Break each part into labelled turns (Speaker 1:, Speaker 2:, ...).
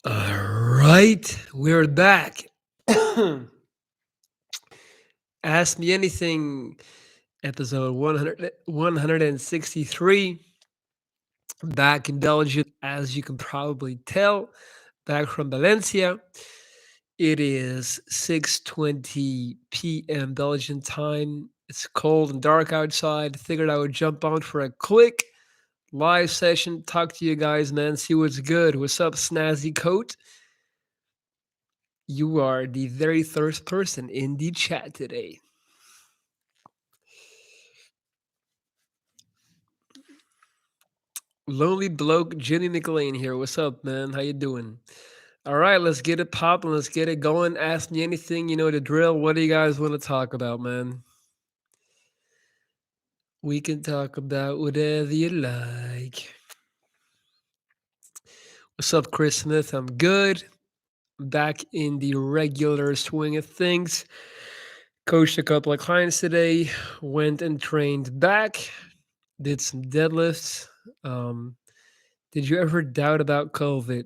Speaker 1: All right, we're back. Ask Me Anything, episode 163. Back in Belgium, as you can probably tell, back from Valencia. It is 6:20 p.m. Belgian time. It's cold and dark outside. Figured I would jump on for a quick live session, talk to you guys, man, see what's good. What's up, Snazzy Coat? You are the very first person in the chat today. Lonely bloke Jenny McLean here. What's up, man? How you doing? All right, let's get it popping. Let's get it going. Ask me anything. You know the drill. What do you guys want to talk about, man? We can talk about whatever you like. What's up, Chris Smith? I'm good. Back in the regular swing of things. Coached a couple of clients today. Went and trained back. Did some deadlifts. Um, did you ever doubt about COVID?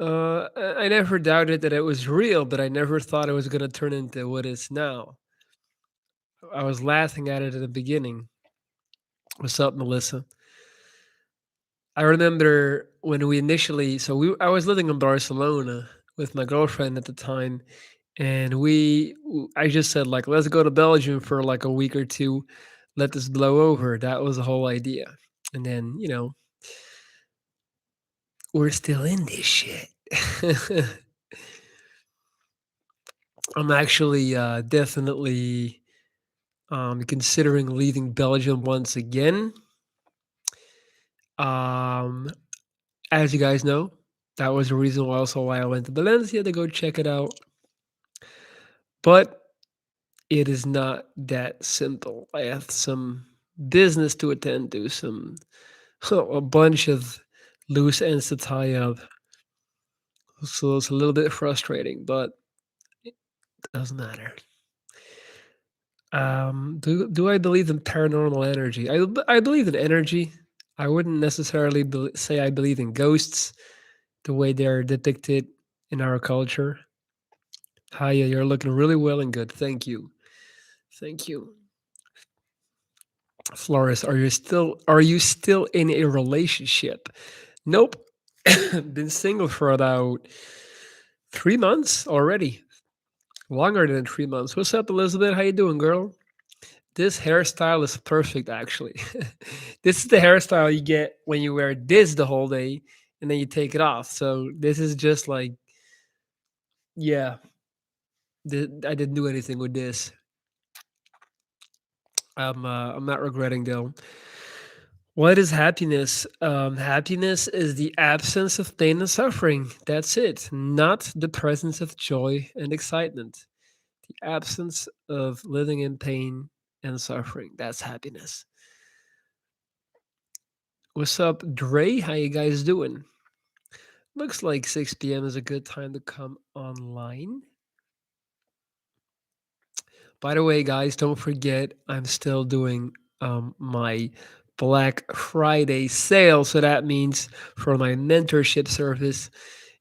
Speaker 1: I never doubted that it was real, but I never thought it was going to turn into what it's now. I was laughing at it at the beginning. What's up, Melissa? I remember when we initially, I was living in Barcelona with my girlfriend at the time, and I just said like, let's go to Belgium for like a week or two, let this blow over. That was the whole idea, and then we're still in this shit. I'm actually definitely considering leaving Belgium once again. Um, as you guys know, that was the reason why also why I went to Valencia to go check it out. But it is not that simple. I have some business to attend to, some a bunch of loose ends to tie up. So it's a little bit frustrating, but it doesn't matter. Do I believe in paranormal energy? I believe in energy. I wouldn't necessarily say I believe in ghosts the way they're depicted in our culture. Hiya, you're looking really well and good. Thank you. Thank you. Flores, are you still in a relationship? Nope. Been single for about 3 months already. Longer than 3 months. What's up, Elizabeth? How you doing, girl? This hairstyle is perfect, actually. This is the hairstyle you get when you wear this the whole day and then you take it off. So this is just like, yeah, I didn't do anything with this. I'm not regretting though. What is happiness? Happiness is the absence of pain and suffering. That's it. Not the presence of joy and excitement. The absence of living in pain and suffering. That's happiness. What's up, Dre? How you guys doing? Looks like 6 p.m. is a good time to come online. By the way, guys, don't forget I'm still doing my Black Friday sale. So that means for my mentorship service,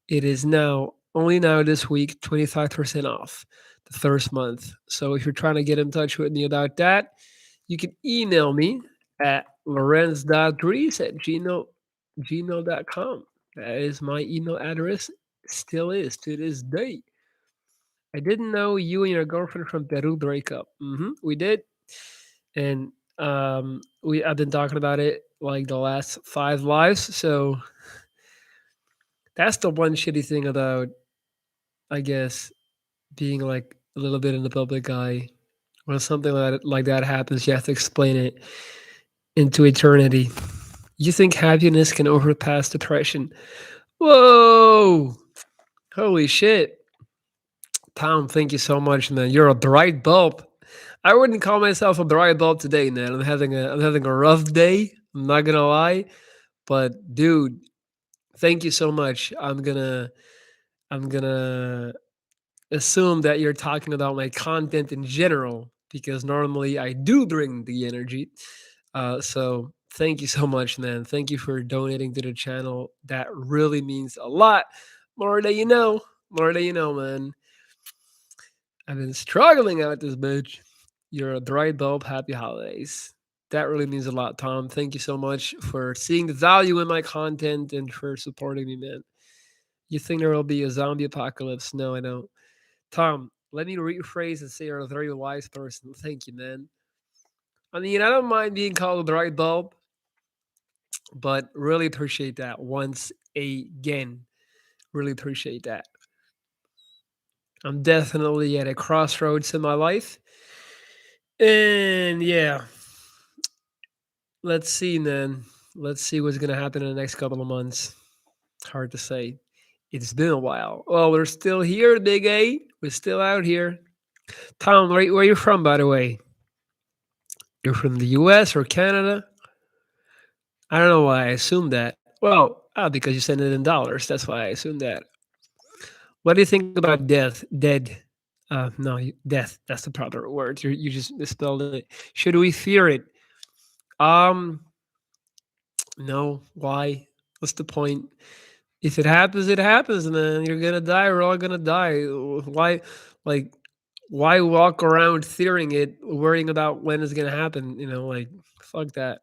Speaker 1: it is now only now this week 25% off the first month. So if you're trying to get in touch with me about that, you can email me at lorenz.grease at gmail.com. That is my email address. Still is to this day. I didn't know you and your girlfriend from Peru break up. We did, and we I've been talking about it like the last 5 lives. So that's the one shitty thing about, I guess, being like a little bit in the public eye. When something like that happens, you have to explain it into eternity. You think happiness can overpass depression? Whoa! Holy shit! Tom, thank you so much, man. You're a bright bulb. I wouldn't call myself a bright bulb today, man. I'm having a rough day. I'm not gonna lie, but dude, thank you so much. I'm gonna assume that you're talking about my content in general because normally I do bring the energy. So Thank you so much, man. Thank you for donating to the channel. That really means a lot. More than you know. More than you know, man. I've been struggling out this bitch. You're a bright bulb. Happy holidays. That really means a lot, Tom. Thank you so much for seeing the value in my content and for supporting me, man. You think there will be a zombie apocalypse? No, I don't. Tom, let me rephrase and say you're a very wise person. Thank you, man. I mean, I don't mind being called a bright bulb, but really appreciate that once again. Really appreciate that. I'm definitely at a crossroads in my life. And yeah, let's see, man. Let's see what's going to happen in the next couple of months. Hard to say. It's been a while. Well, we're still here, Big A. We're still out here. Tom, where you from, by the way? You're from the US or Canada? I don't know why I assumed that. Well, because you send it in dollars. That's why I assumed that. What do you think about death? Dead. No, death. That's the proper word. You just misspelled it. Should we fear it? Um, no. Why? What's the point? If it happens, it happens, man. You're gonna die. We're all gonna die. Why, like, why walk around fearing it, worrying about when it's gonna happen? Like, fuck that.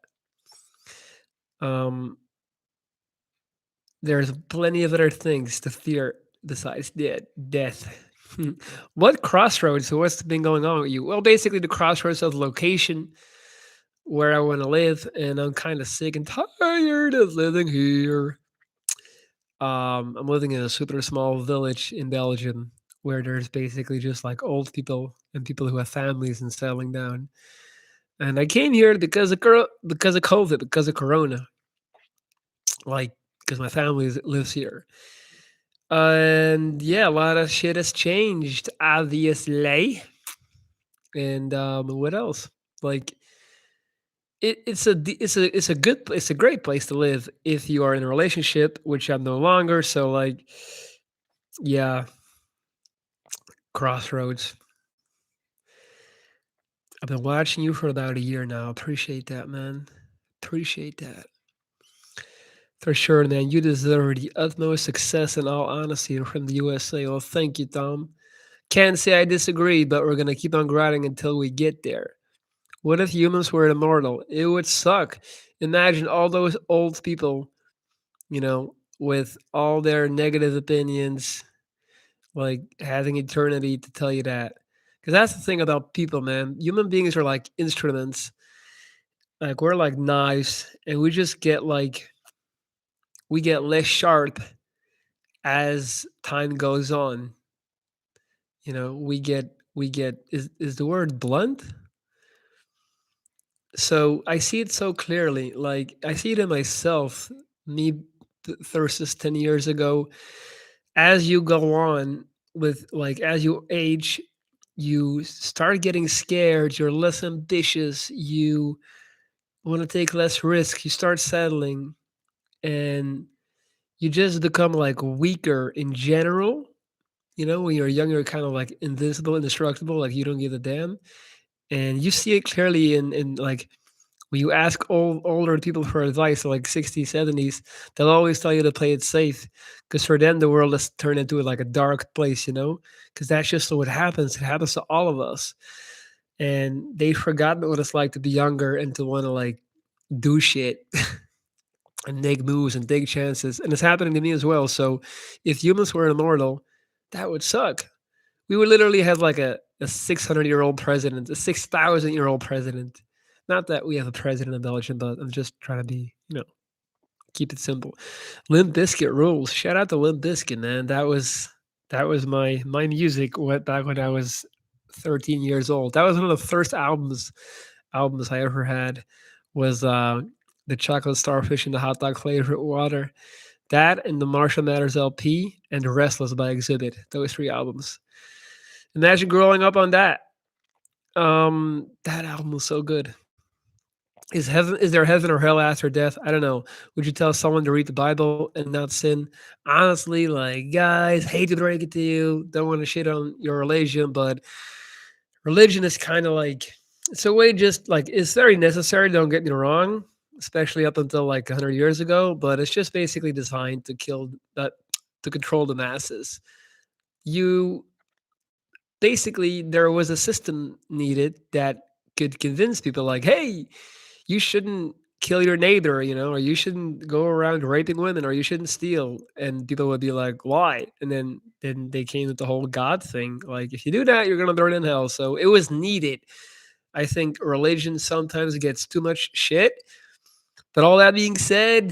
Speaker 1: Um, there's plenty of other things to fear besides death. What crossroads? So what's been going on with you? Well, basically the crossroads of location where I want to live, and I'm kind of sick and tired of living here. I'm living in a super small village in Belgium where there's basically just like old people and people who have families and settling down. And I came here because of COVID, because of Corona, like because my family lives here. And yeah, a lot of shit has changed, obviously. And what else? Like it's a great place to live if you are in a relationship, which I'm no longer. So like, yeah, crossroads. I've been watching you for about a year now. Appreciate that, man. Appreciate that. For sure, man. You deserve the utmost success in all honesty from the USA. Well, thank you, Tom. Can't say I disagree, but we're gonna keep on grinding until we get there. What if humans were immortal? It would suck. Imagine all those old people, with all their negative opinions, like having eternity to tell you that. Because that's the thing about people, man. Human beings are like instruments. Like we're like knives, and we get less sharp as time goes on. We get is the word blunt? So I see it so clearly. Like I see it in myself, me versus 10 years ago. As you go on with like as you age, you start getting scared, you're less ambitious, you want to take less risk, you start settling, and you just become like weaker in general. When you're young, you're kind of like invincible, indestructible, like you don't give a damn. And you see it clearly in like when you ask older people for advice, like 60s, 70s, they'll always tell you to play it safe. Because for them, the world has turned into like a dark place. Because that's just what happens. It happens to all of us. And they've forgotten what it's like to be younger and to want to like do shit and make moves and take chances. And it's happening to me as well. So if humans were immortal, that would suck. We would literally have like a 600-year-old president, a 6,000-year-old president. Not that we have a president in Belgium, but I'm just trying to be, keep it simple. Limp Bizkit rules. Shout out to Limp Bizkit, man. That was my music went back when I was 13 years old. That was one of the first albums I ever had was the Chocolate Starfish and the Hot Dog Flavored Water. That and the Marshall Mathers LP and The Restless by Exhibit. Those three albums. Imagine growing up on that. That album was so good. Is there heaven or hell after death? I don't know. Would you tell someone to read the Bible and not sin? Honestly, like guys, hate to break it to you, don't want to shit on your religion, but religion is kind of like it's a way just like it's very necessary, don't get me wrong, especially up until like 100 years ago. But it's just basically designed to kill that, to control the masses. You basically, there was a system needed that could convince people like, hey, you shouldn't kill your neighbor, or you shouldn't go around raping women, or you shouldn't steal. And people would be like, why? And then they came with the whole God thing. Like, if you do that, you're gonna burn in hell. So it was needed. I think religion sometimes gets too much shit. But all that being said,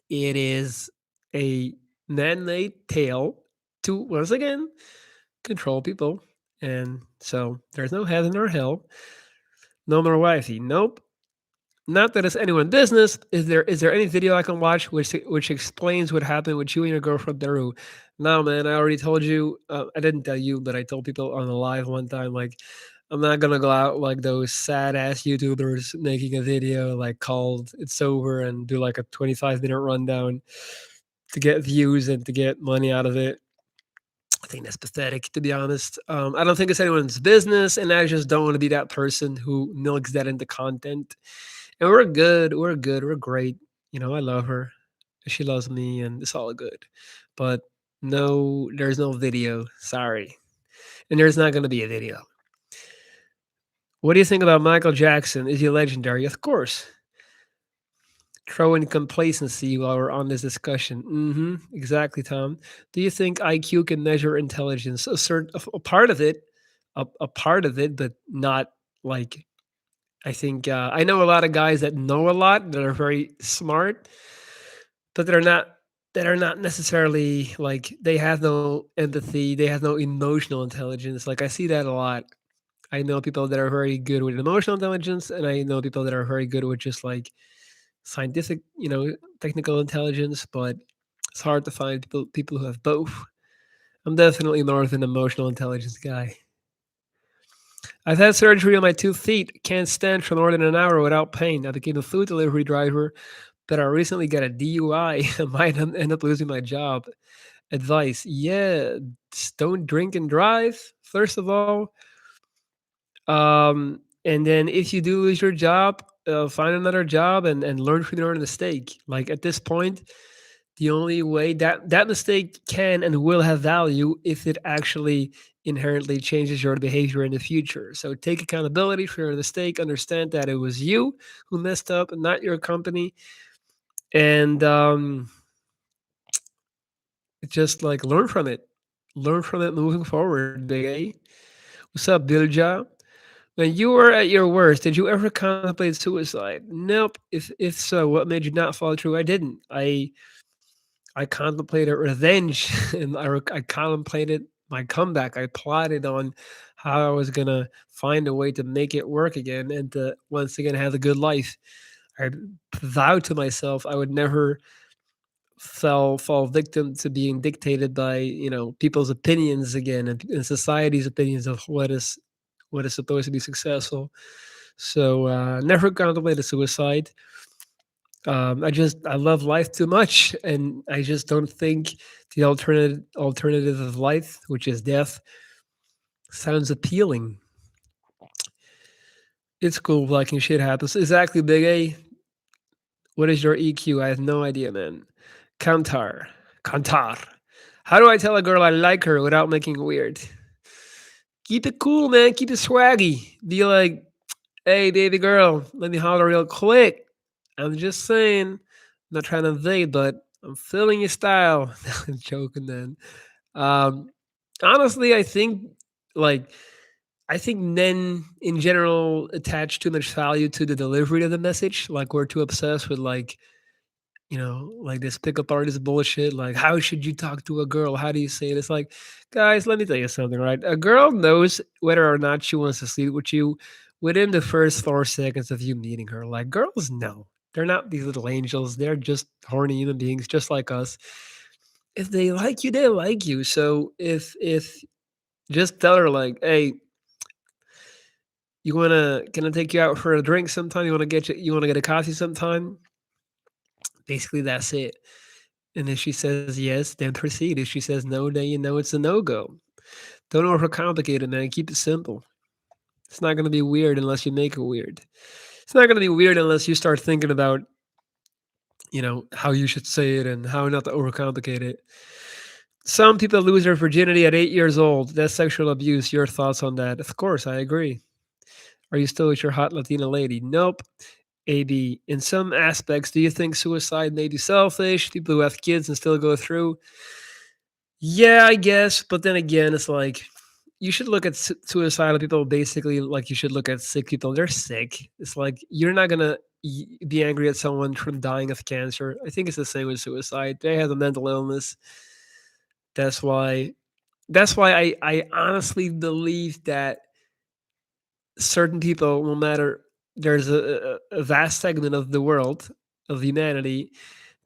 Speaker 1: it is a man-made tale to once again control people. And so there's no heaven or hell. No more wifey. Nope. Not that it's anyone's business. Is there any video I can watch which explains what happened with you and your girlfriend Daru? No, man. I already told you. I didn't tell you, but I told people on the live one time. Like, I'm not gonna go out like those sad ass YouTubers making a video like called "It's Over" and do like a 25-minute rundown to get views and to get money out of it. I think that's pathetic, to be honest. I don't think it's anyone's business, and I just don't want to be that person who milks that into content. And we're good. We're good. We're great. I love her. She loves me, and it's all good. But no, there's no video. Sorry. And there's not going to be a video. What do you think about Michael Jackson? Is he legendary? Of course. Throw in complacency while we're on this discussion. Exactly, Tom. Do you think IQ can measure intelligence? A part of it, a part of it, but not like I think. I know a lot of guys that know a lot that are very smart, but that are not necessarily like they have no empathy. They have no emotional intelligence. Like I see that a lot. I know people that are very good with emotional intelligence, and I know people that are very good with just like scientific, technical intelligence, but it's hard to find people who have both. I'm definitely more of an emotional intelligence guy. I've had surgery on my 2 feet. Can't stand for more than an hour without pain. I became a food delivery driver, but I recently got a DUI. I might end up losing my job. Advice: yeah, don't drink and drive. First of all, and then if you do lose your job, find another job and learn from your mistake. Like at this point, the only way that mistake can and will have value if it actually inherently changes your behavior in the future. So take accountability for your mistake. Understand that it was you who messed up, and not your company. And just like learn from it. Learn from it moving forward, Big A. What's up, Dilja? When you were at your worst, did you ever contemplate suicide? Nope. If so, what made you not follow through? I didn't. I contemplated revenge, and I contemplated my comeback. I plotted on how I was gonna find a way to make it work again and to once again have a good life. I vowed to myself I would never fall victim to being dictated by people's opinions again, and society's opinions of what is supposed to be successful. So never contemplated suicide. I love life too much, and I just don't think the alternative of life, which is death, sounds appealing. It's cool, liking shit happens. Exactly, Big A. What is your EQ? I have no idea, man. Kantar, Kantar. How do I tell a girl I like her without making it weird? Keep it cool, man. Keep it swaggy. Be like, hey, baby girl, let me holler real quick. I'm just saying, I'm not trying to invade, but I'm feeling your style. I'm joking, man. Um, honestly, like, I think men in general attach too much value to the delivery of the message. Like, we're too obsessed with like this pickup artist bullshit. Like, how should you talk to a girl? How do you say it? It's like, guys, let me tell you something, right? A girl knows whether or not she wants to sleep with you within the first 4 seconds of you meeting her. Like, girls know. They're not these little angels. They're just horny human beings, just like us. If they like you, they like you. So if just tell her like, hey, can I take you out for a drink sometime? You wanna get a coffee sometime? Basically, that's it. And if she says yes, then proceed. If she says no, then you know it's a no go. Don't overcomplicate it, man. Keep it simple. It's not going to be weird unless you make it weird. It's not gonna be weird unless you start thinking about, how you should say it and how not to overcomplicate it. Some people lose their virginity at 8 years old. That's sexual abuse. Your thoughts on that? Of course, I agree. Are you still with your hot Latina lady? Nope. AB. In some aspects, do you think suicide may be selfish? People who have kids and still go through? Yeah, I guess. But then again, it's like you should look at suicidal people basically like you should look at sick people. They're sick. It's like you're not gonna be angry at someone from dying of cancer. I think it's the same with suicide. They have a mental illness. That's why. That's why I honestly believe that certain people, no matter there's a vast segment of the world of humanity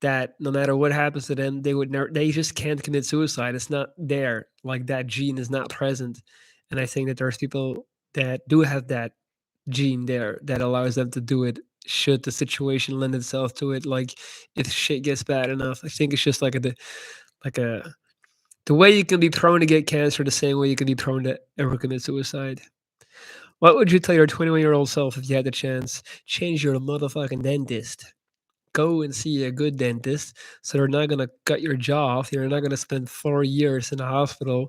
Speaker 1: that no matter what happens to them, they would never, they just can't commit suicide. It's not there. Like that gene is not present. And I think that there's people that do have that gene there that allows them to do it should the situation lend itself to it. Like if shit gets bad enough. I think it's just like a the way you can be prone to get cancer the same way you can be prone to ever commit suicide. What would you tell your 21-year-old self if you had the chance? Change your motherfucking dentist. Go and see a good dentist so they're not gonna cut your jaw off. You're not gonna spend 4 years in a hospital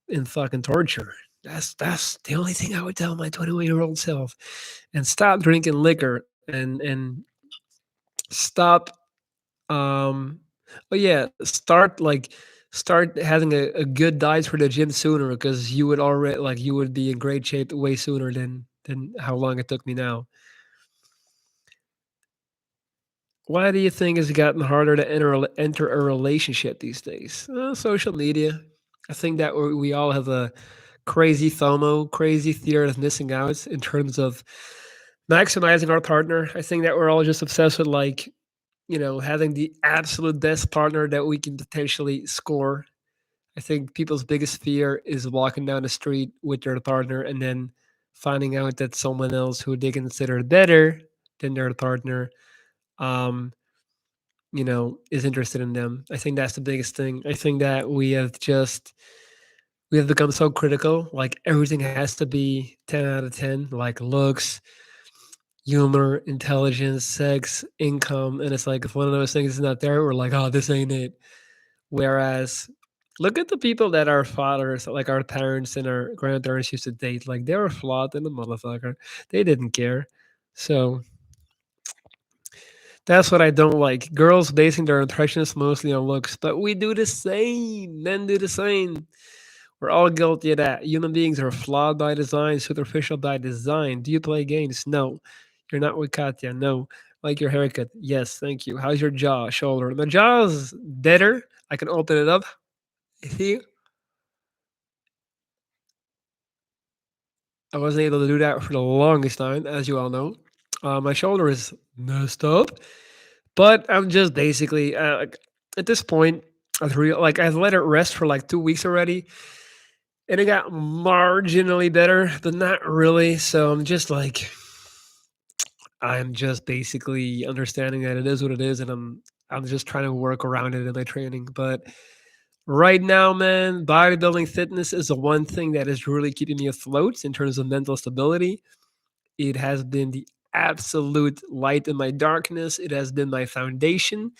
Speaker 1: in fucking torture. That's the only thing I would tell my 21-year-old self. And stop drinking liquor and stop oh yeah, start having a good diet for the gym sooner because you would already like you would be in great shape way sooner than how long it took me now. Why do you think it's gotten harder to enter a relationship these days? Social media. I think that we all have a crazy FOMO, crazy fear of missing out in terms of maximizing our partner. I think that we're all just obsessed with having the absolute best partner that we can potentially score. I think people's biggest fear is walking down the street with their partner and then finding out that someone else who they consider better than their partner um, is interested in them. I think that's the biggest thing. I think that we have become so critical. Like everything has to be 10 out of 10, like looks, humor, intelligence, sex, income. And it's like if one of those things is not there, we're like, oh, this ain't it. Whereas look at the people that our fathers, like our parents and our grandparents used to date. Like they were flawed in the motherfucker. They didn't care. So that's what I don't like. Girls basing their impressions mostly on looks, but we do the same. Men do the same. We're all guilty of that. Human beings are flawed by design, superficial by design. Do you play games? No. You're not with Katya? No. Like your haircut? Yes, thank you. How's your jaw, shoulder? My jaw's better. I can open it up. See, I wasn't able to do that for the longest time, as you all know. My shoulder is messed up, but I'm just basically at this point. I've let it rest for like 2 weeks already, and it got marginally better, but not really. So I'm just basically understanding that it is what it is, and I'm just trying to work around it in my training. But right now, man, bodybuilding fitness is the one thing that is really keeping me afloat in terms of mental stability. It has been the absolute light in my darkness. It has been my foundation.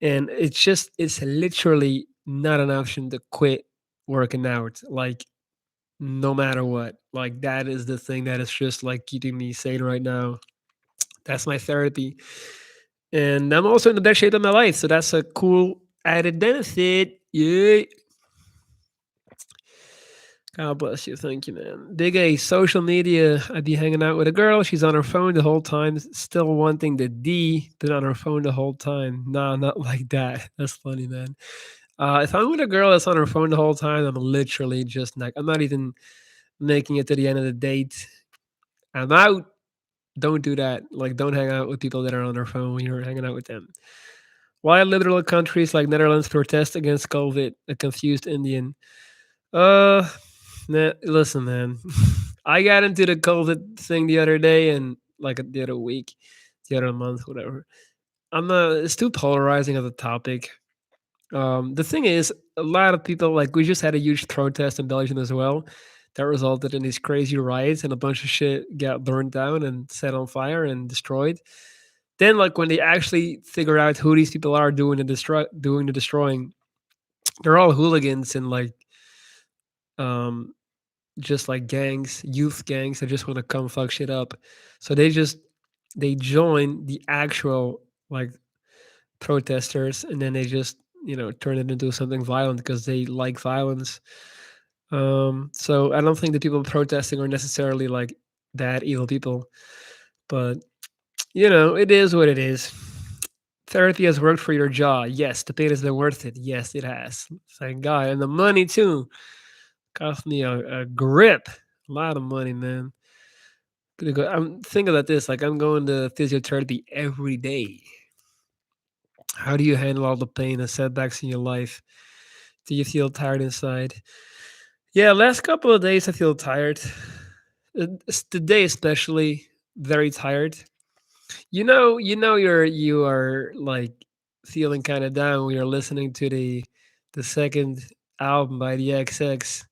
Speaker 1: And it's literally not an option to quit working out. Like, no matter what. Like, that is the thing that is just like keeping me sane right now. That's my therapy. And I'm also in the best shape of my life. So that's a cool added benefit. Yeah. God bless you. Thank you, man. Big A, social media. I'd be hanging out with a girl. She's on her phone the whole time, still wanting the D, but on her phone the whole time. Nah, not like that. That's funny, man. If I'm with a girl that's on her phone the whole time, I'm literally just like, I'm not even making it to the end of the date. I'm out. Don't do that. Like, don't hang out with people that are on their phone when you're hanging out with them. Why liberal countries like Netherlands protest against COVID? A confused Indian. Uh, listen, man. I got into the COVID thing the other day and like the other week, the other month, whatever. It's too polarizing of a topic. The thing is, a lot of people like we just had a huge protest in Belgium as well. that resulted in these crazy riots and a bunch of shit got burned down and set on fire and destroyed. Then, like when they actually figure out who these people are doing the destroying, they're all hooligans and like um just like gangs, youth gangs that just want to come fuck shit up. So they join the actual like protesters, and then they just turn it into something violent because they like violence. So I don't think the people protesting are necessarily like bad evil people, but it is what it is. Therapy has worked for your jaw. Yes, the pain has been worth it. Yes, it has. Thank God. And the money too. Cost me a grip. A lot of money, man. Gonna go. I'm thinking about this. Like I'm going to physiotherapy every day. How do you handle all the pain and setbacks in your life? Do you feel tired inside? Yeah, last couple of days I feel tired. Today especially very tired. You are like feeling kind of down when you're listening to the second album by the XX.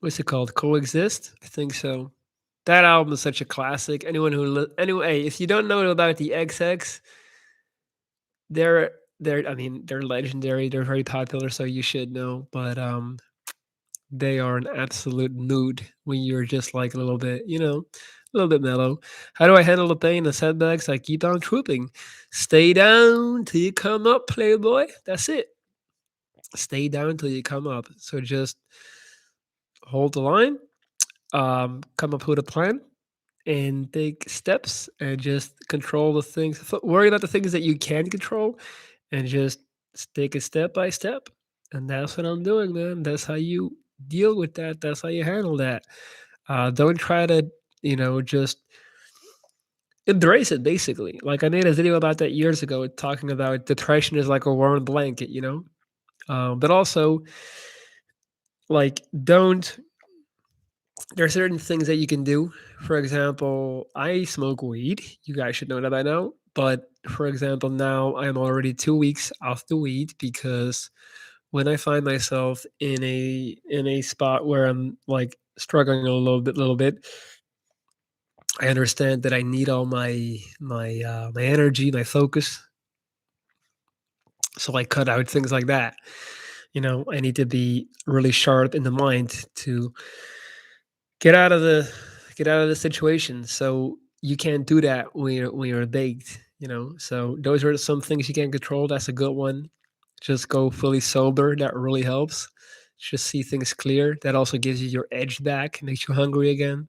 Speaker 1: What's it called? Coexist? I think so. That album is such a classic. Anyway, if you don't know about the XX, they're legendary. They're very popular, so you should know. But they are an absolute mood when you're just like a little bit mellow. How do I handle the pain, the setbacks? I keep on trooping. Stay down till you come up, playboy. That's it. Stay down till you come up. So just hold the line, come up with a plan, and take steps and just control the things. Worry about the things that you can control and just take it step by step. And that's what I'm doing, man. That's how you deal with that. That's how you handle that. Don't try to, just embrace it, basically. Like I made a video about that years ago talking about depression is like a warm blanket. But also, like, don't there are certain things that you can do. For example, I smoke weed. You guys should know that by now. But for example, now I'm already 2 weeks off the weed because when I find myself in a spot where I'm like struggling a little bit, I understand that I need all my energy, my focus. So I cut out things like that. I need to be really sharp in the mind to Get out of the get out of the situation. So you can't do that when you're baked. So those are some things you can control. That's a good one. Just go fully sober. That really helps. Just see things clear. That also gives you your edge back, makes you hungry again.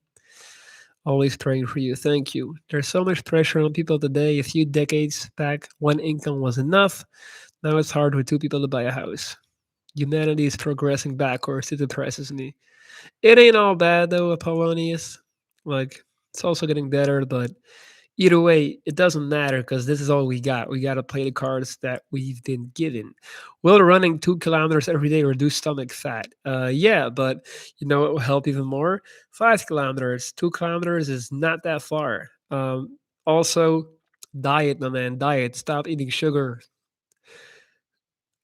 Speaker 1: Always praying for you. Thank you. There's so much pressure on people today. A few decades back, one income was enough. Now it's hard with two people to buy a house. Humanity is progressing backwards. It depresses me. It ain't all bad though, Apollonius. Like it's also getting better, but either way, it doesn't matter because this is all we got. We got to play the cards that we've been given. Will running 2 kilometers every day reduce stomach fat? Yeah, but it will help even more. 5 kilometers, 2 kilometers is not that far. Also, diet, my man, diet. Stop eating sugar.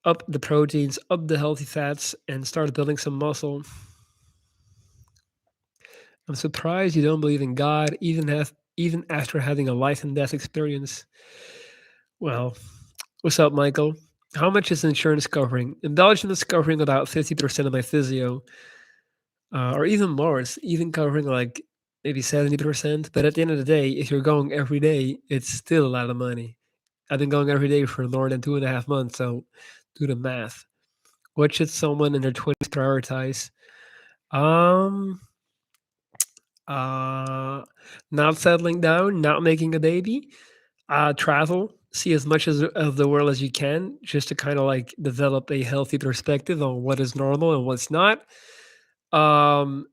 Speaker 1: Up the proteins, up the healthy fats, and start building some muscle. I'm surprised you don't believe in God, even after having a life and death experience. Well, what's up, Michael? How much is insurance covering? In Belgium, it's covering about 50% of my physio, or even more. It's even covering like maybe 70%. But at the end of the day, if you're going every day, it's still a lot of money. I've been going every day for more than 2.5 months, so do the math. What should someone in their 20s prioritize? Um, uh, Not settling down, not making a baby, travel, see as much of the world as you can, just to kind of like develop a healthy perspective on what is normal and what's not. Um,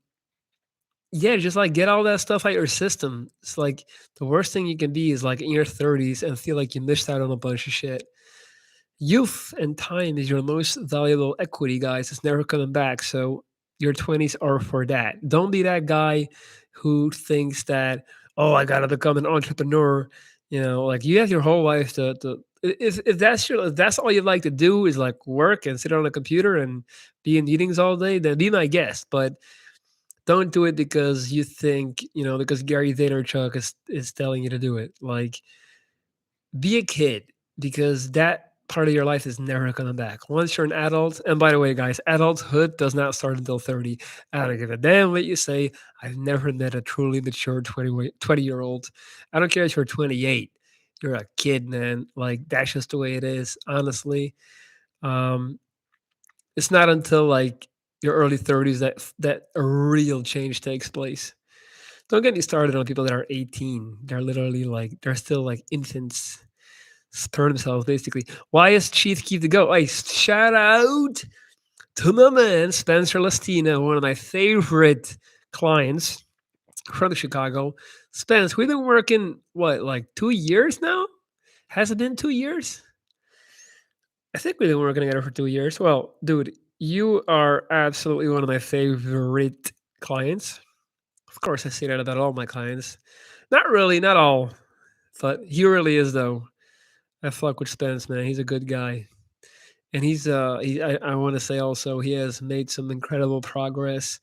Speaker 1: yeah, just like get all that stuff out your system. It's like the worst thing you can be is like in your 30s and feel like you missed out on a bunch of shit. Youth and time is your most valuable equity, guys. It's never coming back. So your 20s are for that. Don't be that guy who thinks that, oh, I gotta become an entrepreneur. Like you have your whole life to if that's all you like to do is like work and sit on a computer and be in meetings all day, then be my guest. But Don't do it because you think, because Gary Vaynerchuk is telling you to do it. Like, be a kid because that part of your life is never coming back. Once you're an adult, and by the way, guys, adulthood does not start until 30. I don't give a damn what you say. I've never met a truly mature 20 year old. I don't care if you're 28. You're a kid, man. Like, that's just the way it is, honestly. Um, it's not until like your early 30s that a real change takes place. Don't get me started on people that are 18. They're literally like they're still like infants, stir themselves basically. Why is Chief Keef the go? Hey, shout out to my man Spencer Lastina, one of my favorite clients from Chicago. Spence, we've been working what, like 2 years now? Has it been 2 years? I think we've been working together for 2 years. Well, dude, you are absolutely one of my favorite clients. Of course, I say that about all my clients. Not really, not all, but he really is though. I fuck with Spence, man. He's a good guy, and I want to say also he has made some incredible progress.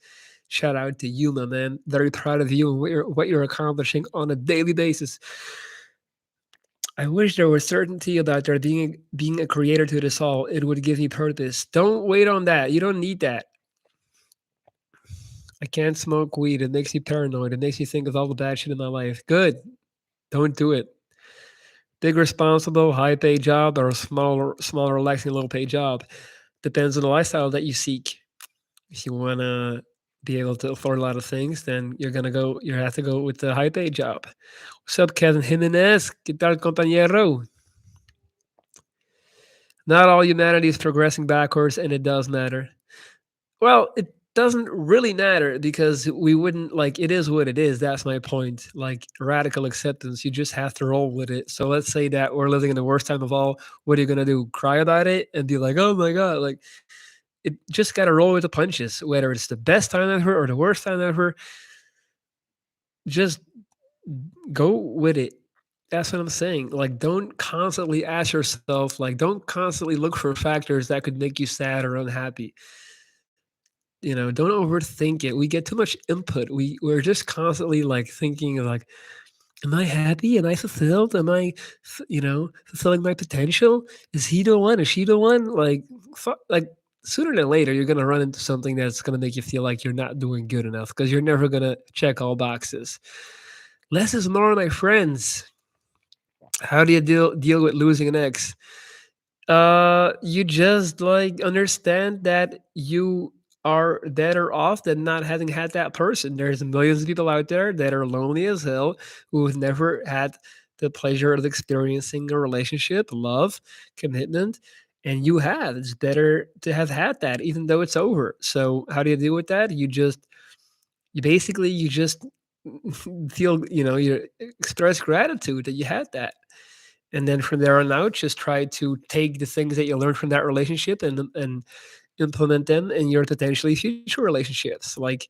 Speaker 1: Shout out to you, my man. Very proud of you and what you're accomplishing on a daily basis. I wish there was certainty about there being a creator to this all. It would give me purpose. Don't wait on that. You don't need that. I can't smoke weed. It makes me paranoid. It makes me think of all the bad shit in my life. Good. Don't do it. Big responsible, high paid job or a smaller, relaxing, low paid job. Depends on the lifestyle that you seek. If you wanna be able to afford a lot of things, then you have to go with the high paid job. What's up, Kevin Jimenez? ¿Qué tal, compañero? Not all humanity is progressing backwards, and it does matter. Well, it doesn't really matter because we wouldn't like it is what it is. That's my point. Like radical acceptance, you just have to roll with it. So let's say that we're living in the worst time of all. What are you gonna do? Cry about it and be like, "Oh my god!" Like it just got to roll with the punches. Whether it's the best time ever or the worst time ever, just go with it. That's what I'm saying. Like, don't constantly ask yourself, like, don't constantly look for factors that could make you sad or unhappy. Don't overthink it. We get too much input. We're just constantly like thinking of like, am I happy? Am I fulfilled? Am I, fulfilling my potential? Is he the one? Is she the one? Like sooner than later, you're gonna run into something that's gonna make you feel like you're not doing good enough because you're never gonna check all boxes. Less is more, my friends. How do you deal with losing an ex? You just like understand that you are better off than not having had that person. There's millions of people out there that are lonely as hell who've never had the pleasure of experiencing a relationship, love, commitment, and you have. It's better to have had that, even though it's over. So how do you deal with that? You just feel, you express gratitude that you had that, and then from there on out just try to take the things that you learned from that relationship and implement them in your potentially future relationships, like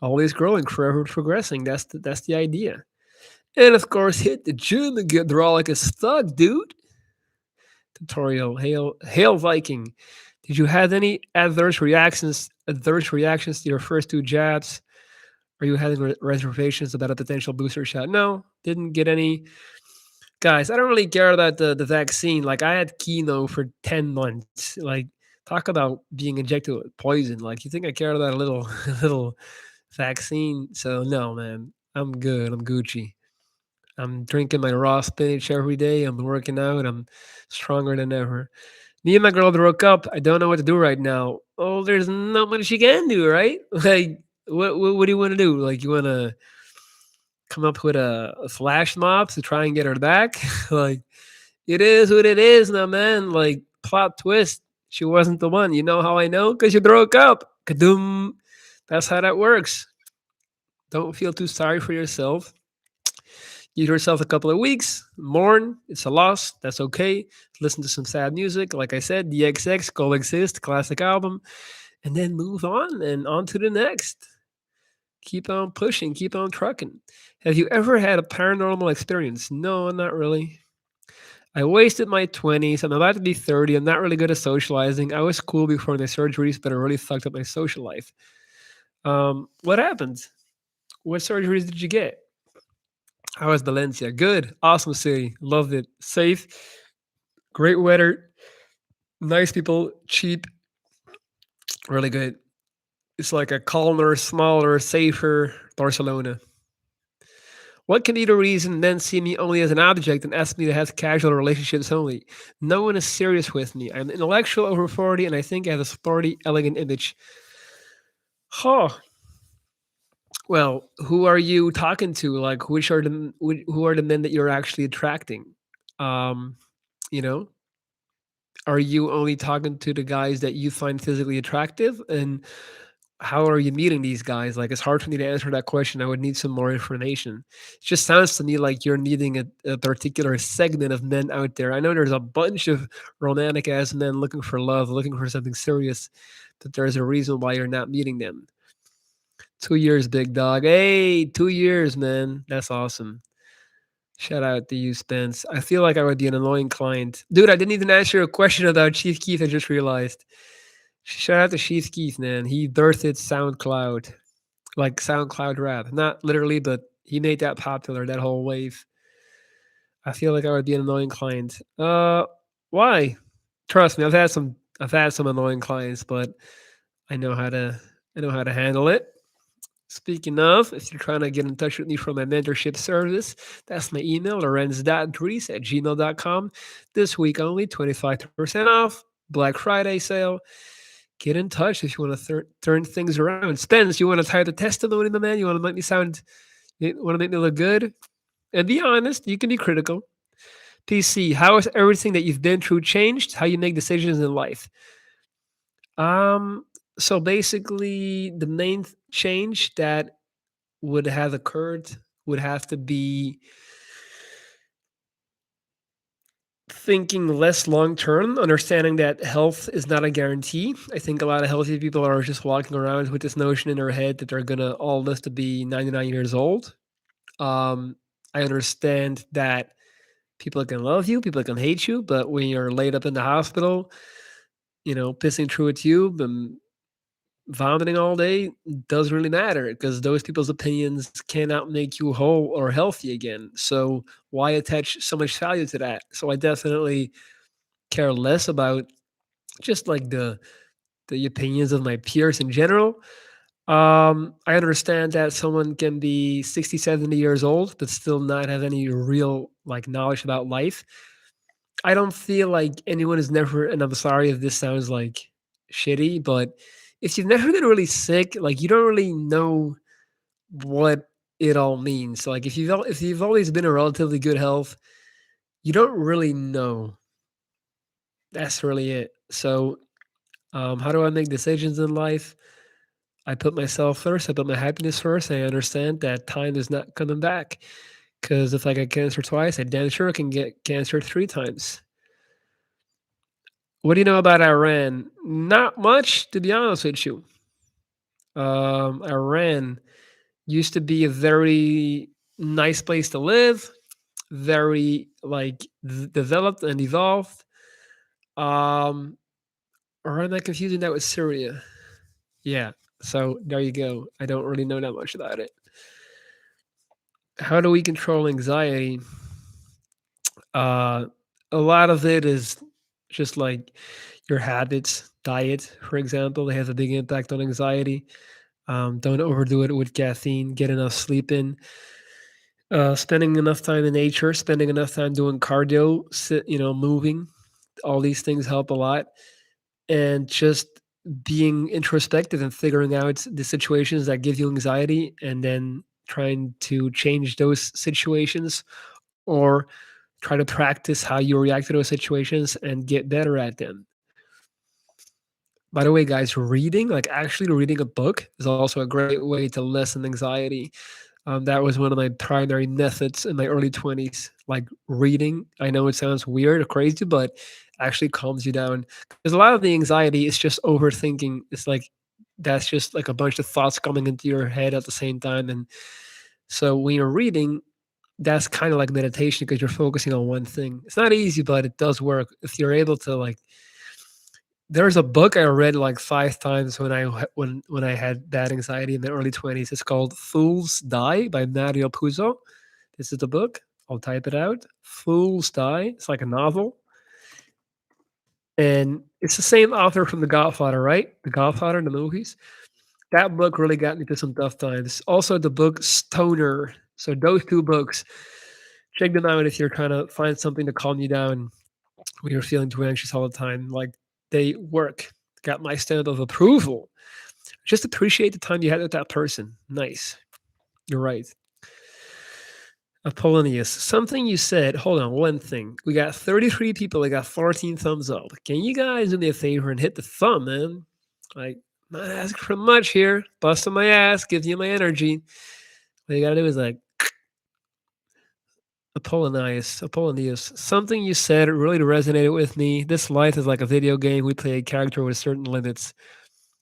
Speaker 1: always growing, forever progressing. That's the idea. And of course, hit the gym and get raw like a stud, dude. Tutorial. Hail Viking. Did you have any adverse reactions to your first two jabs? Are you having reservations about a potential booster shot? No, didn't get any. Guys, I don't really care about the vaccine. Like I had chemo for 10 months. Like talk about being injected with poison. Like you think I care about a little little vaccine? So no, man. I'm good. I'm Gucci. I'm drinking my raw spinach every day. I'm working out. I'm stronger than ever. Me and my girl broke up. I don't know what to do right now. Oh, there's not much you can do, right? Like what do you want to do? Like you want to come up with a flash mob to try and get her back? Like it is what it is now, man. Like plot twist, she wasn't the one. You know how I know? Because you broke up. Kadoom. That's how that works. Don't feel too sorry for yourself. Give yourself a couple of weeks, mourn. It's a loss. That's okay. Listen to some sad music. Like I said, the XX, Coexist, classic album, and then move on and on to the next. Keep on pushing, keep on trucking. Have you ever had a paranormal experience? No, not really. I wasted my 20s. I'm about to be 30. I'm not really good at socializing. I was cool before my surgeries, but it really fucked up my social life. What happened? What surgeries did you get? How was Valencia? Good. Awesome city. Loved it. Safe. Great weather. Nice people. Cheap. Really good. It's like a calmer, smaller, safer Barcelona. What can be the reason men see me only as an object and ask me to have casual relationships only? No one is serious with me. I'm intellectual over 40 and I think I have a sporty, elegant image. Huh. Well, who are you talking to? Like, who are the men that you're actually attracting? Um, you know, are you only talking to the guys that you find physically attractive? And how are you meeting these guys? Like, it's hard for me to answer that question. I would need some more information. It just sounds to me like you're needing a particular segment of men out there. I know there's a bunch of romantic ass men looking for love, looking for something serious, but there's a reason why you're not meeting them. 2 years, big dog. Hey, 2 years, man. That's awesome. Shout out to you, Spence. I feel like I would be an annoying client. Dude, I didn't even answer a question about Chief Keef. I just realized. Shout out to Chief Keef, man. He birthed SoundCloud, like SoundCloud rap. Not literally, but he made that popular, that whole wave. I feel like I would be an annoying client. Why? Trust me, I've had some annoying clients, but I know how to I know how to handle it. Speaking of, if you're trying to get in touch with me for my mentorship service, that's my email, lorenz.dries@gmail.com. This week only, 25% off, Black Friday sale. Get in touch if you want to turn things around. Spence, you want to tie the testimony, my man? You want to make me look good? And be honest, you can be critical. PC, how has everything that you've been through changed how you make decisions in life? Um, so basically, the main change that would have occurred would have to be thinking less long term, understanding that health is not a guarantee. I think a lot of healthy people are just walking around with this notion in their head that they're gonna all live to be 99 years old. I understand that people can love you, people can hate you, but when you're laid up in the hospital, pissing through a tube and vomiting all day doesn't really matter because those people's opinions cannot make you whole or healthy again. So why attach so much value to that? So I definitely care less about just like the opinions of my peers in general. I understand that someone can be 60, 70 years old, but still not have any real like knowledge about life. I don't feel like anyone is never, and I'm sorry if this sounds like shitty, but if you've never been really sick, like you don't really know what it all means. So, like if you've always been in relatively good health, you don't really know. That's really it. So, how do I make decisions in life? I put myself first. I put my happiness first. I understand that time is not coming back. Because if I get cancer twice, I damn sure can get cancer 3 times. What do you know about Iran? Not much, to be honest with you. Iran used to be a very nice place to live, very like developed and evolved. Um, or am I confusing that with Syria? Yeah. So there you go. I don't really know that much about it. How do we control anxiety? Uh, a lot of it is just like your habits, diet, for example. They have a big impact on anxiety. Don't overdo it with caffeine. Get enough sleep in. Spending enough time in nature. Spending enough time doing cardio. Moving. All these things help a lot. And just being introspective and figuring out the situations that give you anxiety, and then trying to change those situations or try to practice how you react to those situations and get better at them. By the way, guys, reading, like actually reading a book, is also a great way to lessen anxiety. That was one of my primary methods in my early 20s. Like reading, I know it sounds weird or crazy, but actually calms you down. Because a lot of the anxiety is just overthinking. It's like that's just like a bunch of thoughts coming into your head at the same time. And so when you're reading, that's kind of like meditation because you're focusing on one thing. It's not easy, but it does work if you're able to like There's a book I read like 5 times when when I had bad anxiety in the early 20s. It's called Fools Die by Mario Puzo. This is the book. I'll type it out. Fools Die. It's like a novel. And it's the same author from The Godfather, right? The Godfather, the movies. That book really got me through some tough times. Also, the book Stoner. So those two books, check them out if you're trying to find something to calm you down when you're feeling too anxious all the time. Like they work. Got my stamp of approval. Just appreciate the time you had with that person. Nice. You're right. Apollonius, something you said. Hold on, one thing. We got 33 people. I got 14 thumbs up. Can you guys do me a favor and hit the thumb, man? Like, not asking for much here. Busting my ass, gives you my energy. What you gotta do is like Apollonius. Something you said really resonated with me. This life is like a video game. We play a character with certain limits.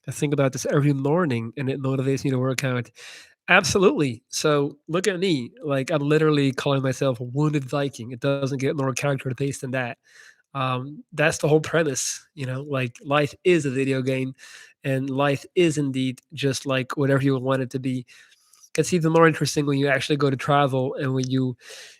Speaker 1: I think about this every morning and it motivates me to work out. Absolutely. So look at me. Like I'm literally calling myself a wounded Viking. It doesn't get more character based than that. That's the whole premise, like life is a video game and life is indeed just like whatever you want it to be. It's even more interesting when you actually go to travel and when you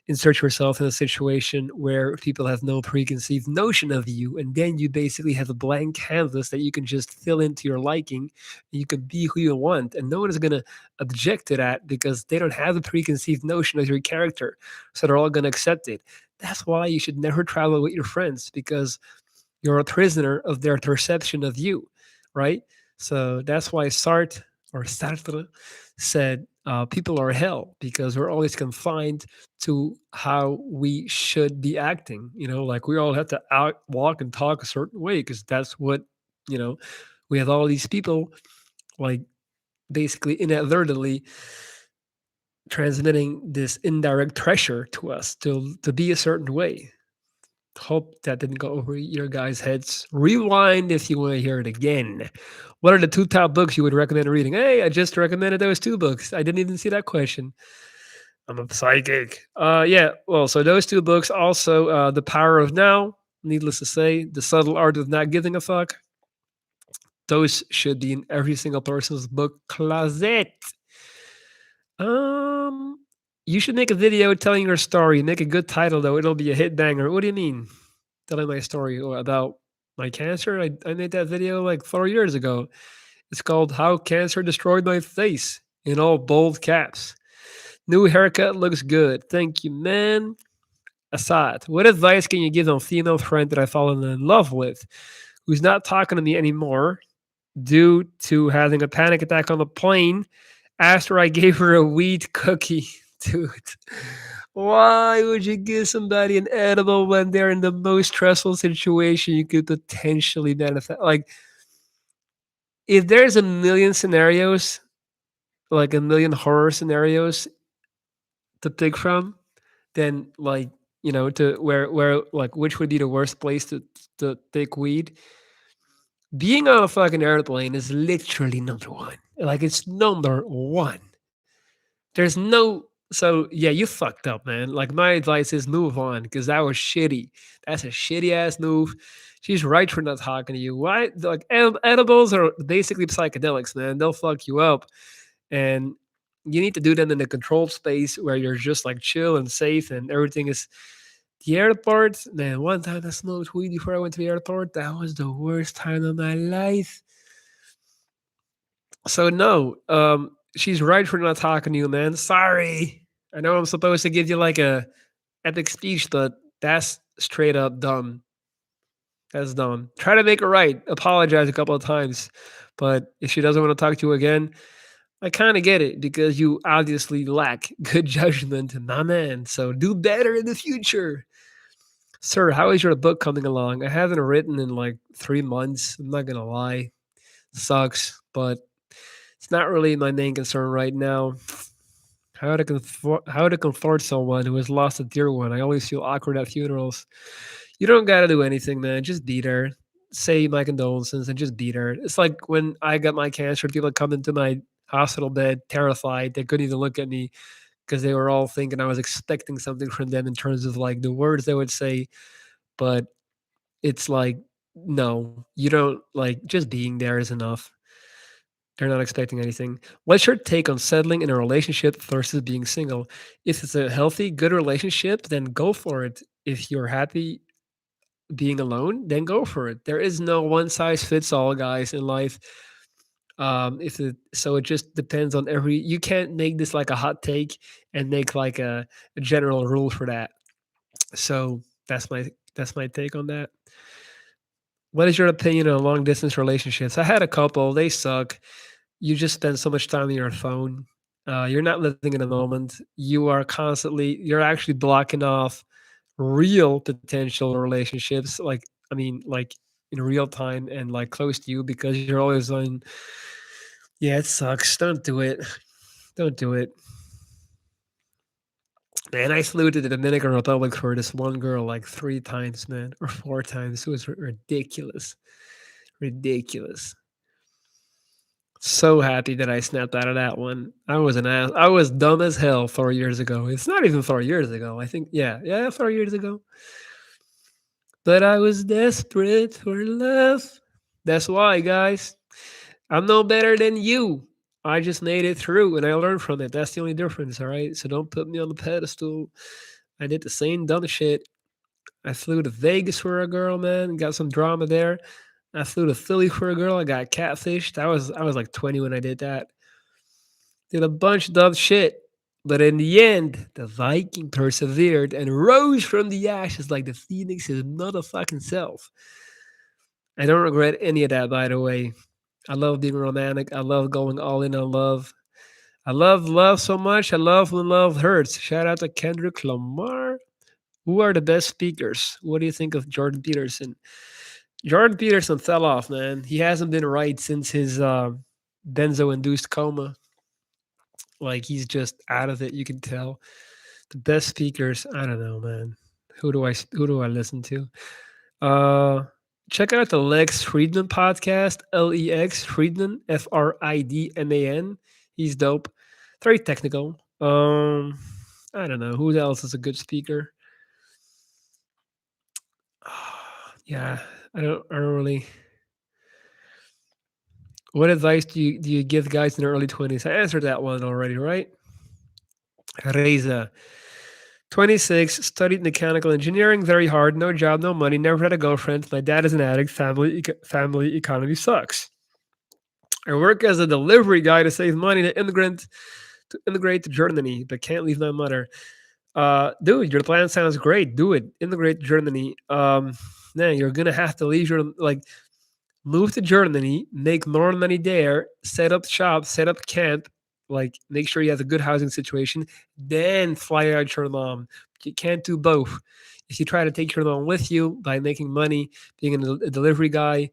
Speaker 1: insert yourself in a situation where people have no preconceived notion of you. And then you basically have a blank canvas that you can just fill into your liking. You can be who you want. And no one is going to object to that because they don't have a preconceived notion of your character. So they're all going to accept it. That's why you should never travel with your friends because you're a prisoner of their perception of you, right? So that's why Sartre said people are hell because we're always confined to how we should be acting. Like we all have to out walk and talk a certain way because that's what you know. We have all these people like basically inadvertently transmitting this indirect pressure to us to be a certain way. Hope that didn't go over your guys' heads. Rewind if you want to hear it again. What are the two top books you would recommend reading? Hey, I just recommended those two books. I didn't even see that question. I'm a psychic. Yeah. Well, so those two books. Also, The Power of Now. Needless to say, The Subtle Art of Not Giving a Fuck. Those should be in every single person's book closet. Um, you should make a video telling your story. Make a good title though. It'll be a hit banger. What do you mean? Telling my story about my cancer. I made that video like 4 years ago. It's called How Cancer Destroyed My Face in all bold caps. New haircut looks good. Thank you, man. Assad, what advice can you give a female friend that I've fallen in love with who's not talking to me anymore due to having a panic attack on the plane after I gave her a wheat cookie? Dude, why would you give somebody an edible when they're in the most stressful situation you could potentially manifest? Like, if there's a million scenarios, like a million horror scenarios to pick from, then like to where like which would be the worst place to take weed? Being on a fucking airplane is literally number one. Like it's number one. There's no so yeah, you fucked up, man. Like my advice is move on because that was shitty. That's a shitty ass move. She's right for not talking to you. Why? Like edibles are basically psychedelics, man. They'll fuck you up, and you need to do them in a controlled space where you're just like chill and safe, and everything is. The airport, man. One time I smoked weed before I went to the airport. That was the worst time of my life. So no, she's right for not talking to you, man. Sorry. I know I'm supposed to give you like a epic speech, but that's straight up dumb. That's dumb. Try to make it right. Apologize a couple of times. But if she doesn't want to talk to you again, I kind of get it because you obviously lack good judgment, my man. So do better in the future. Sir, how is your book coming along? I haven't written in like 3 months. I'm not going to lie. Sucks, but it's not really my main concern right now. How to comfort someone who has lost a dear one. I always feel awkward at funerals. You don't gotta do anything, man. Just be there. Say my condolences and just be there. It's like when I got my cancer, people come into my hospital bed terrified. They couldn't even look at me because they were all thinking I was expecting something from them in terms of like the words they would say. But it's like No, you don't like just being there is enough. They're not expecting anything. What's your take on settling in a relationship versus being single? If it's a healthy, good relationship, then go for it. If you're happy being alone, then go for it. There is no one size fits all, guys, in life. If it so it just depends on every. You can't make this like a hot take and make like a general rule for that. So that's my take on that. What is your opinion on long distance relationships? I had a couple. They suck. You just spend so much time on your phone. You're not living in the moment. You're actually blocking off real potential relationships. Like, I mean, like in real time and like close to you because you're always on. Yeah, it sucks. Don't do it. Don't do it. Man, I flew to the Dominican Republic for this one girl like 3 times, man, or 4 times. It was ridiculous. Ridiculous. So happy that I snapped out of that one. I was an ass. I was dumb as hell 4 years ago. It's not even 4 years ago. I think, yeah, 4 years ago. But I was desperate for love. That's why, guys. I'm no better than you. I just made it through and I learned from it. That's the only difference, all right? So don't put me on the pedestal. I did the same dumb shit. I flew to Vegas for a girl, man. Got some drama there. I flew to Philly for a girl. I got catfished. I was like 20 when I did that. Did a bunch of dumb shit. But in the end, the Viking persevered and rose from the ashes like the phoenix his motherfucking self. I don't regret any of that, by the way. I love being romantic. I love going all in on love. I love love so much. I love when love hurts. Shout out to Kendrick Lamar. Who are the best speakers? What do you think of Jordan Peterson? Jordan Peterson fell off, man. He hasn't been right since his benzo-induced coma. Like he's just out of it. You can tell. The best speakers. I don't know, man. Who do I listen to? Uh, Check out the Lex Friedman podcast. Lex Friedman. Fridman. He's dope. Very technical. I don't know who else is a good speaker. Yeah, I don't really. What advice do you give guys in their early 20s? I answered that one already, right? Reza, 26, studied mechanical engineering, very hard, no job, no money, never had a girlfriend. My dad is an addict. Family economy sucks. I work as a delivery guy to save money to immigrate to Germany, but can't leave my mother. Dude, your plan sounds great. Do it. Immigrate to Germany. Man, you're gonna have to leave your like move to Germany, make more money there, set up shop, set up camp, like make sure you have a good housing situation, then fly out your mom. You can't do both. If you try to take your mom with you by making money, being a delivery guy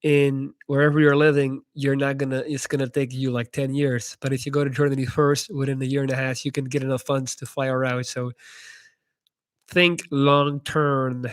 Speaker 1: in wherever you're living, you're not gonna. It's gonna take you like 10 years. But if you go to Germany first, within a year and a half, you can get enough funds to fly her out. So think long term.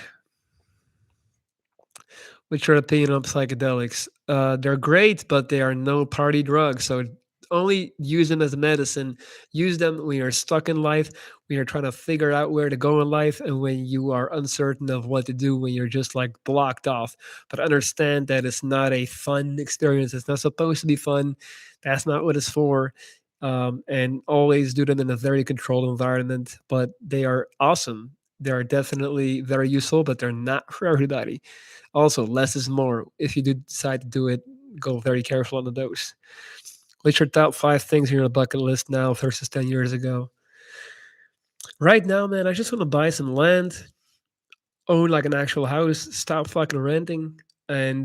Speaker 1: What's your opinion on psychedelics? They're great, but they are no party drugs. So only use them as medicine. Use them when you're stuck in life, when you're trying to figure out where to go in life, and when you are uncertain of what to do, when you're just like blocked off. But understand that it's not a fun experience. It's not supposed to be fun. That's not what it's for. And always do them in a very controlled environment. But they are awesome. They are definitely very useful, but they're not for everybody. Also, less is more. If you do decide to do it, go very careful on the dose. What's your top 5 things on your bucket list now versus 10 years ago? Right now, man, I just want to buy some land, own like an actual house, stop fucking renting, and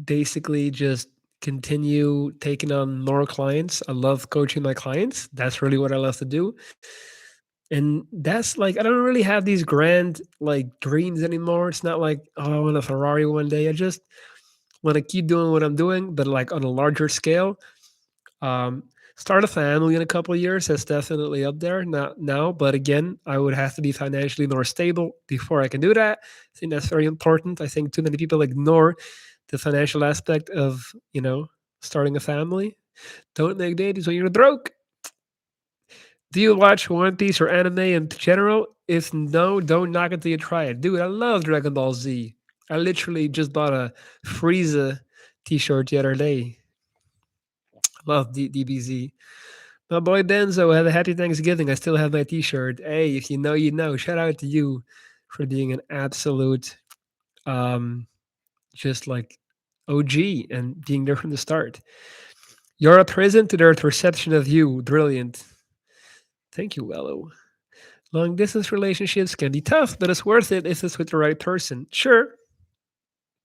Speaker 1: basically just continue taking on more clients. I love coaching my clients. That's really what I love to do. And that's like, I don't really have these grand like dreams anymore. It's not like, oh, I want a Ferrari one day. I just want to keep doing what I'm doing, but like on a larger scale. Um, Start a family in a couple of years. That's definitely up there. Not now, but again, I would have to be financially more stable before I can do that. I think that's very important. I think too many people ignore the financial aspect of starting a family. Don't make babies when you're broke. Do you watch One Piece or anime in general? If no, don't knock it till you try it. Dude, I love Dragon Ball Z. I literally just bought a Frieza t-shirt the other day. Love DBZ. My boy Benzo had a happy Thanksgiving. I still have my t-shirt. Hey, if you know, you know. Shout out to you for being an absolute um just like OG and being there from the start. You're a prison to their perception of you. Brilliant. Thank you, Wello. Long distance relationships can be tough, but it's worth it if it's with the right person. Sure,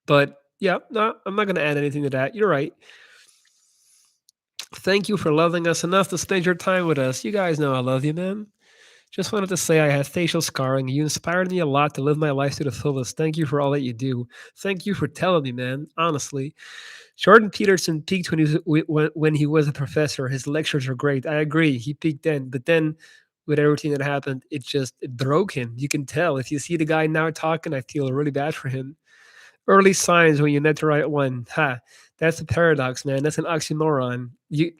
Speaker 1: but yeah, no, I'm not going to add anything to that. You're right. Thank you for loving us enough to spend your time with us. You guys know I love you, man. Just wanted to say I had facial scarring. You inspired me a lot to live my life to the fullest. Thank you for all that you do. Thank you for telling me, man. Honestly, Jordan Peterson peaked when he was a professor. His lectures are great. I agree. He peaked then, but then with everything that happened, it broke him. You can tell. If you see the guy now talking, I feel really bad for him. Early signs when you met the right one. Ha. That's a paradox, man. That's an oxymoron. You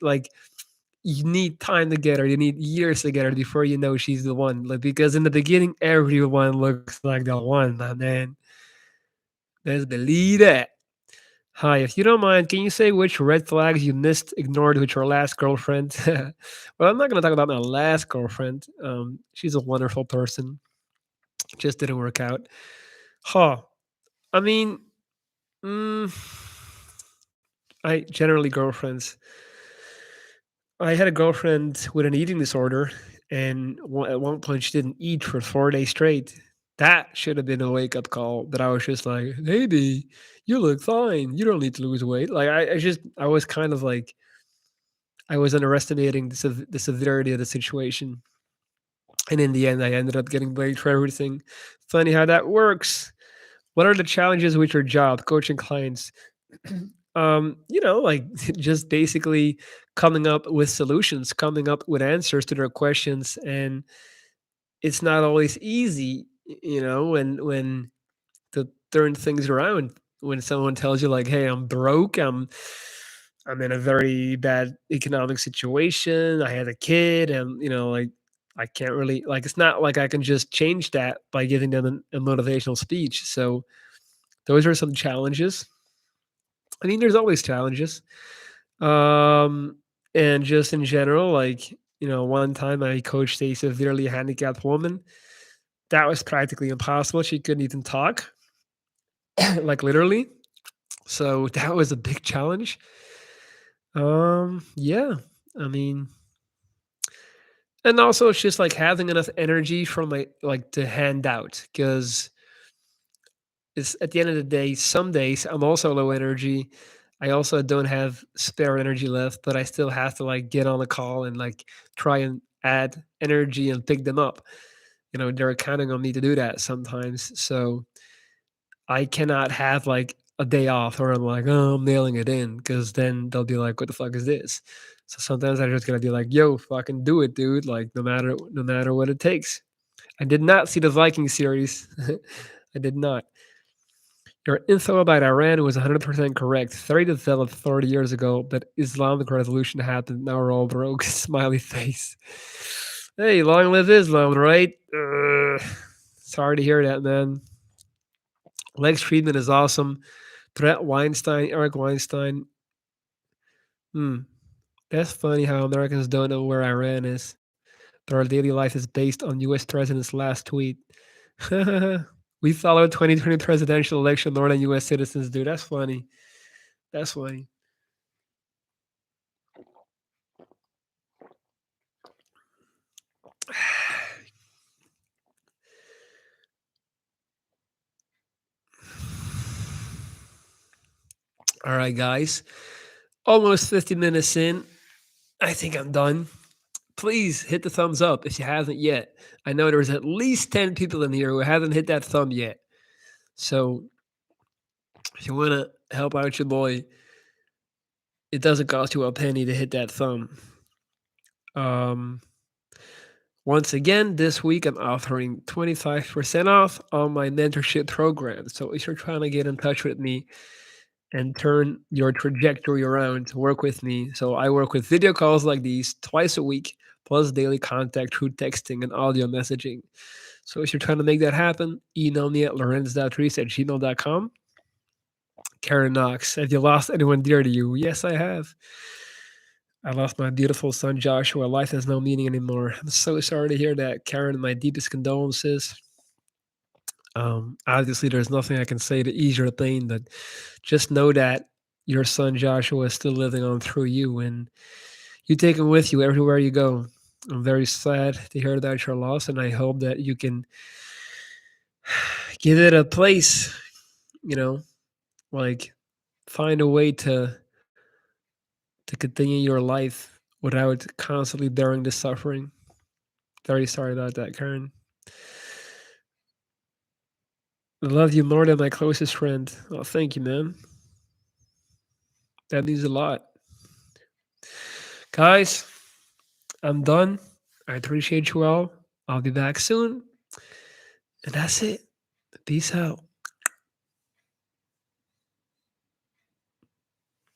Speaker 1: need time together. You need years together before you know she's the one. Like because in the beginning, everyone looks like the one, my man. Let's believe that. Hi, if you don't mind, can you say which red flags you missed, ignored with your last girlfriend? Well, I'm not going to talk about my last girlfriend. She's a wonderful person. Just didn't work out. Huh. I mean, mm, I generally girlfriends. I had a girlfriend with an eating disorder, and at one point she didn't eat for 4 days straight. That should have been a wake up call. But I was just like, "Baby, you look fine. You don't need to lose weight." Like I was kind of like I was underestimating the severity of the situation, and in the end, I ended up getting blamed for everything. Funny how that works. What are the challenges with your job, coaching clients? Like just basically coming up with solutions, coming up with answers to their questions, and it's not always easy, when to turn things around. When someone tells you like, "Hey, I'm broke. I'm in a very bad economic situation. I had a kid, and like I can't really like. It's not like I can just change that by giving them a motivational speech. So those are some challenges. I mean, there's always challenges. Um, and just in general, like, one time I coached a severely handicapped woman. That was practically impossible. She couldn't even talk, like literally. So that was a big challenge. Yeah. I mean, and also it's just like having enough energy from my like to hand out because it's at the end of the day, some days I'm also low energy. I also don't have spare energy left, but I still have to like get on a call and like try and add energy and pick them up. They're counting on me to do that sometimes. So I cannot have like a day off where I'm like, oh, I'm nailing it in because then they'll be like, what the fuck is this? So sometimes I just gotta be like, yo, fucking do it, dude. Like no matter what it takes. I did not see the Viking series. I did not. Your info about Iran was 100% correct. Theory developed 30 years ago, but Islamic revolution happened. Now we're all broke. Smiley face. Hey, long live Islam, right? Sorry to hear that, man. Lex Friedman is awesome. Brett Weinstein, Eric Weinstein. Hmm. That's funny how Americans don't know where Iran is, but our daily life is based on U.S. President's last tweet. We follow 2020 presidential election more than U.S. citizens do. That's funny. That's funny. All right, guys. Almost 50 minutes in. I think I'm done. Please hit the thumbs up if you haven't yet. I know there's at least 10 people in here who haven't hit that thumb yet. So if you want to help out your boy, it doesn't cost you a penny to hit that thumb. Um, Once again, this week I'm offering 25% off on my mentorship program. So if you're trying to get in touch with me and turn your trajectory around to work with me. So I work with video calls like these twice a week, plus daily contact through texting and audio messaging. So if you're trying to make that happen, email me at lorenz.reese@gmail.com. Karen Knox, have you lost anyone dear to you? Yes, I have. I lost my beautiful son Joshua. Life has no meaning anymore. I'm so sorry to hear that, Karen. My deepest condolences. Obviously, there's nothing I can say to ease your pain, but just know that your son Joshua is still living on through you, and you take him with you everywhere you go. I'm very sad to hear about your loss, and I hope that you can give it a place. You know, like find a way to continue your life without constantly bearing the suffering. Very sorry about that, Karen. I love you more than my closest friend. Oh, thank you, man. That means a lot. Guys, I'm done. I appreciate you all. I'll be back soon. And that's it. Peace out.